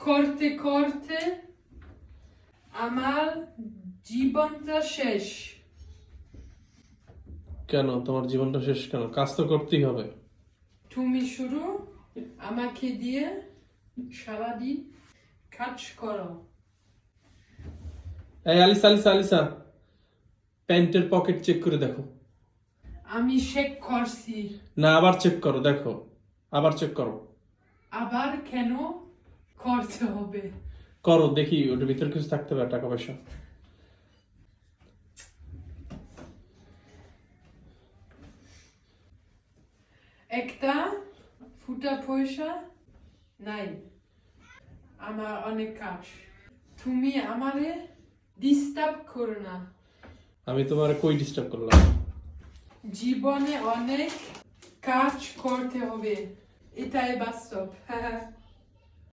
করতে করতে আমার জীবনটা শেষ। কেন তোমার জীবনটা শেষ কেন? কাজ তো করতেই হবে। তুমি শুধু আমাকে দিয়ে সারাদিন কাজ করো। এই আলিসা আলিসা আলিসা, প্যান্টের পকেট চেক করে দেখো। আমি চেক করছি। না, আবার চেক করো, দেখো, আবার চেক করো। আবার কেন করতে হবে? করো, দেখি ওটার ভিতরে কিছু থাকতে পারে, টাকা পয়সা। একটা ফুটা পয়সা নাই। আমার অনেক কাজ। তুমি আমারে ডিস্টার্ব করো না। আমি তোমার কই ডিস্টার্ব করলাম? জীবনে অনেক কাজ করতে হবে, এটাই বাস্তব।